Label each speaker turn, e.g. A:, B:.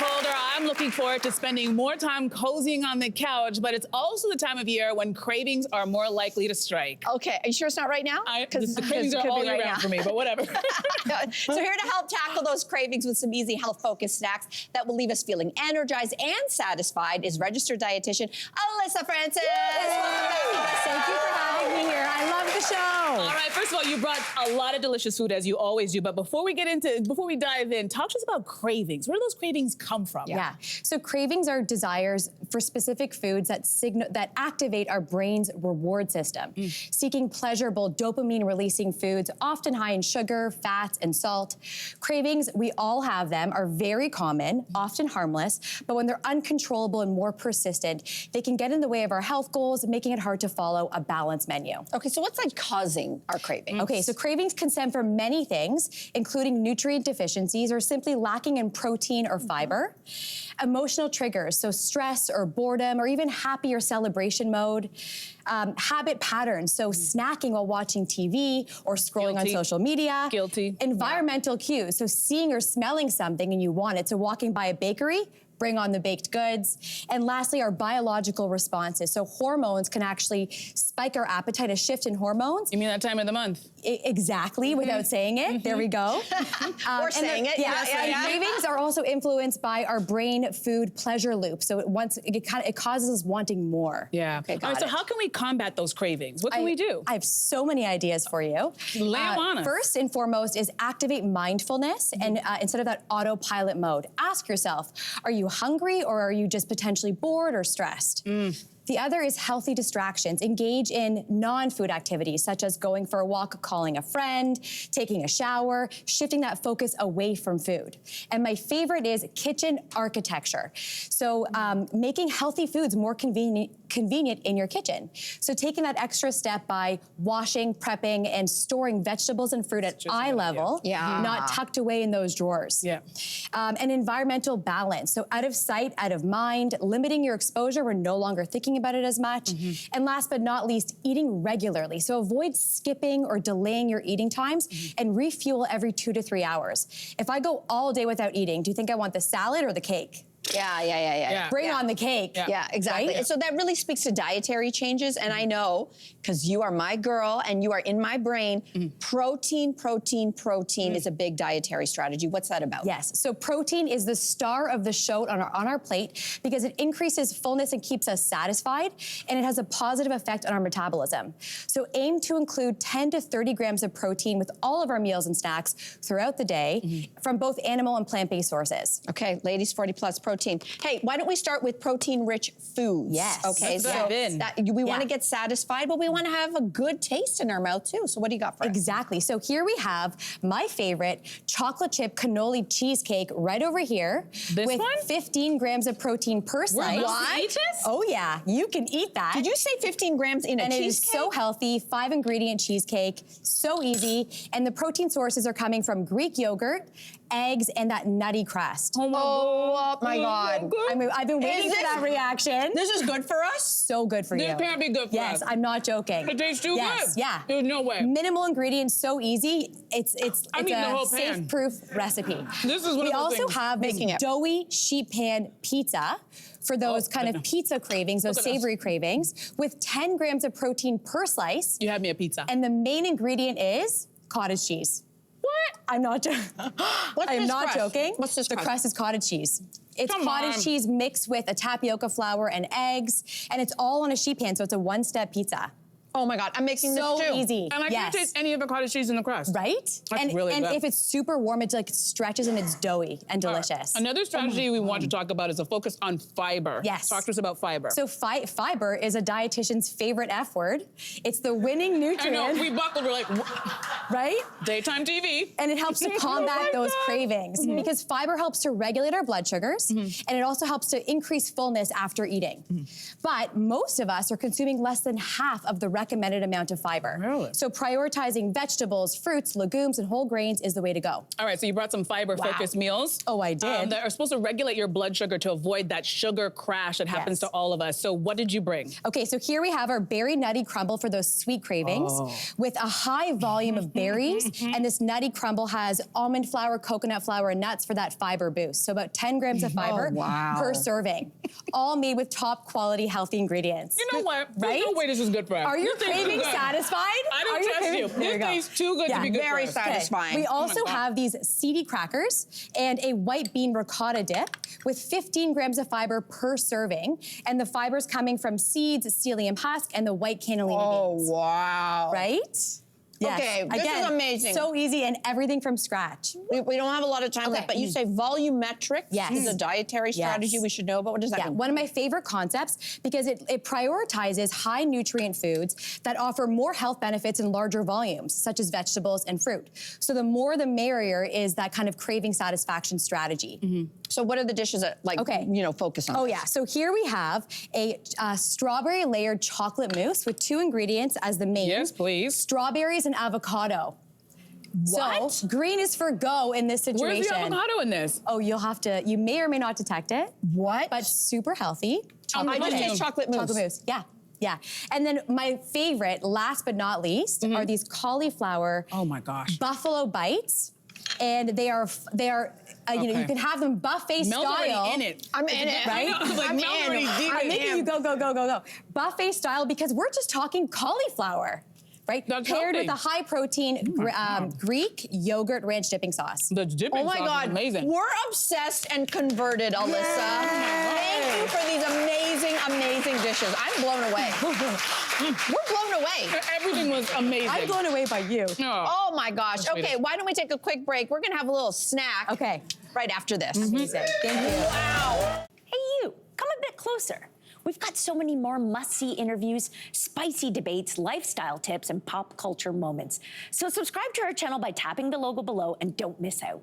A: colder, I'm looking forward to spending more time cozying on the couch, but it's also the time of year when cravings are more likely to strike.
B: Okay, are you sure it's not right now?
A: The cravings are all year round for me, but whatever.
B: So here to help tackle those cravings with some easy health-focused snacks that will leave us feeling energized and satisfied is registered dietitian Alyssa Francis.
C: Thank you for having me here. I love the show.
A: All right, first of all, you brought a lot of delicious food as you always do, but before we dive in, talk to us about cravings. Where do those cravings come from?
C: Yeah. So cravings are desires for specific foods that activate our brain's reward system, seeking pleasurable dopamine-releasing foods, often high in sugar, fats, and salt. Cravings, we all have them, are very common, often harmless, but when they're uncontrollable and more persistent, they can get in the way of our health goals, making it hard to follow a balanced menu.
B: Okay, so what's like causing our cravings?
C: Okay, so cravings can stem from many things, including nutrient deficiencies or simply lacking in protein or fiber. Emotional triggers, so stress or boredom or even happy or celebration mode. Habit patterns, so snacking while watching TV or scrolling on social media.
A: Guilty.
C: Environmental cues, so seeing or smelling something and you want it, so walking by a bakery, bring on the baked goods. And lastly, our biological responses. So hormones can actually spike our appetite, a shift in hormones.
A: You mean that time of the month?
C: Exactly, without saying it. There we go.
B: Or saying it,
C: yeah. Cravings are also influenced by our brain food pleasure loop. So it causes us wanting more.
A: Yeah.
B: Okay,
A: All right, so how can we combat those cravings? What can we do?
C: I have so many ideas for you.
A: Lay 'em on us.
C: First and foremost is activate mindfulness and instead of that autopilot mode, ask yourself, are you hungry or are you just potentially bored or stressed? The other is healthy distractions. Engage in non-food activities, such as going for a walk, calling a friend, taking a shower, shifting that focus away from food. And my favorite is kitchen architecture. So making healthy foods more convenient in your kitchen. So taking that extra step by washing, prepping, and storing vegetables and fruit at eye level, not tucked away in those drawers.
A: Yeah.
C: And environmental balance. So out of sight, out of mind, limiting your exposure. We're no longer thinking about it as much. And last but not least, eating regularly. So avoid skipping or delaying your eating times and refuel every 2 to 3 hours. If I go all day without eating, do you think I want the salad or the cake?
B: Yeah.
C: Bring on the cake.
B: Yeah, exactly.
C: Right?
B: And so that really speaks to dietary changes. And I know, because you are my girl and you are in my brain, protein is a big dietary strategy. What's that about?
C: Yes, so protein is the star of the show on our plate because it increases fullness and keeps us satisfied, and it has a positive effect on our metabolism. So aim to include 10 to 30 grams of protein with all of our meals and snacks throughout the day from both animal and plant-based sources.
B: Okay, ladies, 40 plus protein. Hey, why don't we start with protein-rich foods?
C: Yes.
B: Okay,
A: Let's dive in.
B: We want to get satisfied, but we want to have a good taste in our mouth too. So what do you got for us?
C: Exactly. So here we have my favorite chocolate chip cannoli cheesecake right over here.
A: This
C: with
A: one?
C: 15 grams of protein per slice.
A: What? Eat this?
C: Oh yeah, you can eat that.
B: Did you say 15 grams in a
C: and
B: cheesecake?
C: it is so healthy, 5-ingredient cheesecake, so easy. And the protein sources are coming from Greek yogurt, eggs, and that nutty crust.
B: Oh my God.
C: I've been waiting for that reaction.
B: This is good for us?
C: So good for you.
A: This can't be good for us.
C: Yes, I'm not joking.
A: It tastes too good.
C: Yeah.
A: There's no way.
C: Minimal ingredients, so easy. It's
A: I'm eating the
C: a
A: whole pan.
C: safe-proof recipe.
A: This is one
C: We
A: of those
C: also
A: things.
C: have this
B: Making it.
C: doughy sheet pan pizza for those kind of pizza cravings, those
A: Look at
C: savory cravings, with 10 grams of protein per slice.
A: You had me a pizza.
C: And the main ingredient is cottage cheese.
A: What?
C: I'm not joking. I am not joking.
B: What's this
C: The
B: crust?
C: crust is cottage cheese. It's
A: Come
C: cottage
A: on.
C: cheese mixed with a tapioca flour and eggs, and it's all on a sheet pan, so it's a one-step pizza.
B: Oh my God, I'm making
C: So
B: this too.
C: easy.
A: And I can't taste any of the cottage cheese in the crust.
C: Right?
A: That's really
C: and
A: good.
C: if it's super warm, it like stretches and it's doughy and delicious.
A: Another strategy we want to talk about is a focus on fiber.
C: Yes.
A: Talk to us about fiber.
C: So fiber is a dietitian's favorite F word. It's the winning
A: I
C: nutrient,
A: know, we buckled, we're like,
C: right?
A: daytime TV.
C: And it helps to combat those cravings because fiber helps to regulate our blood sugars and it also helps to increase fullness after eating. But most of us are consuming less than half of the recommended amount of fiber.
A: Really?
C: So prioritizing vegetables, fruits, legumes, and whole grains is the way to go.
A: All right, so you brought some fiber-focused meals.
C: Oh, I did.
A: That are supposed to regulate your blood sugar to avoid that sugar crash that happens to all of us. So what did you bring?
C: Okay, so here we have our berry nutty crumble for those sweet cravings with a high volume of berries. And this nutty crumble has almond flour, coconut flour, and nuts for that fiber boost. So about 10 grams of fiber per serving. All made with top quality, healthy ingredients.
A: You know what?
C: Right?
A: There's no way this is good for us.
C: Are your
A: This tastes too
C: cravings
A: good.
C: satisfied?
A: I don't trust you.
C: There
A: This tastes too good to be good
B: very
A: for us.
B: satisfying.
C: We also
A: God.
C: have these seedy crackers and a white bean ricotta dip with 15 grams of fiber per serving. And the fiber's coming from seeds, psyllium husk, and the white cannellini beans.
B: Wow.
C: Right? Yes.
B: Okay, this
C: Again,
B: is amazing.
C: So easy and everything from scratch.
B: We don't have a lot of time left, but you say volumetric is a dietary strategy we should know about. What does that mean?
C: One of my favorite concepts because it prioritizes high nutrient foods that offer more health benefits in larger volumes, such as vegetables and fruit. So the more the merrier is that kind of craving satisfaction strategy.
B: So what are the dishes that focus on?
C: Oh yeah, so here we have a strawberry layered chocolate mousse with 2 ingredients as the main.
A: Yes, please.
C: Strawberries and avocado.
B: What?
C: So green is for go in this situation.
A: Where's the avocado in this?
C: Oh, you may or may not detect it.
B: What?
C: But super healthy.
B: I just taste chocolate mousse.
C: Chocolate mousse, yeah. And then my favorite, last but not least, are these cauliflower
A: Oh my gosh.
C: buffalo bites. And they are you can have them buffet
A: Mel's
C: style.
A: already in it.
B: I'm in it.
C: Right?
A: I was like,
B: I'm
A: Mel's
B: in.
A: already deep
C: I'm
A: in
C: making
A: it.
C: you go. Buffet style because we're just talking cauliflower, right?
A: That's
C: Paired with
A: healthy.
C: a high protein Greek yogurt ranch dipping sauce.
A: The dipping
B: Oh my
A: sauce
B: God,
A: is amazing.
B: we're obsessed and converted, Alyssa. Thank you for these amazing, amazing dishes. I'm blown away. We're blown away.
A: Everything was amazing.
C: I'm blown away by you.
B: Oh my gosh.
A: That's
B: Okay, why don't we take a quick break? We're gonna have a little snack
C: Okay.
B: right after this.
C: Amazing. Thank you.
B: Wow.
D: Hey, you, come a bit closer. We've got so many more must-see interviews, spicy debates, lifestyle tips, and pop culture moments. So subscribe to our channel by tapping the logo below and don't miss out.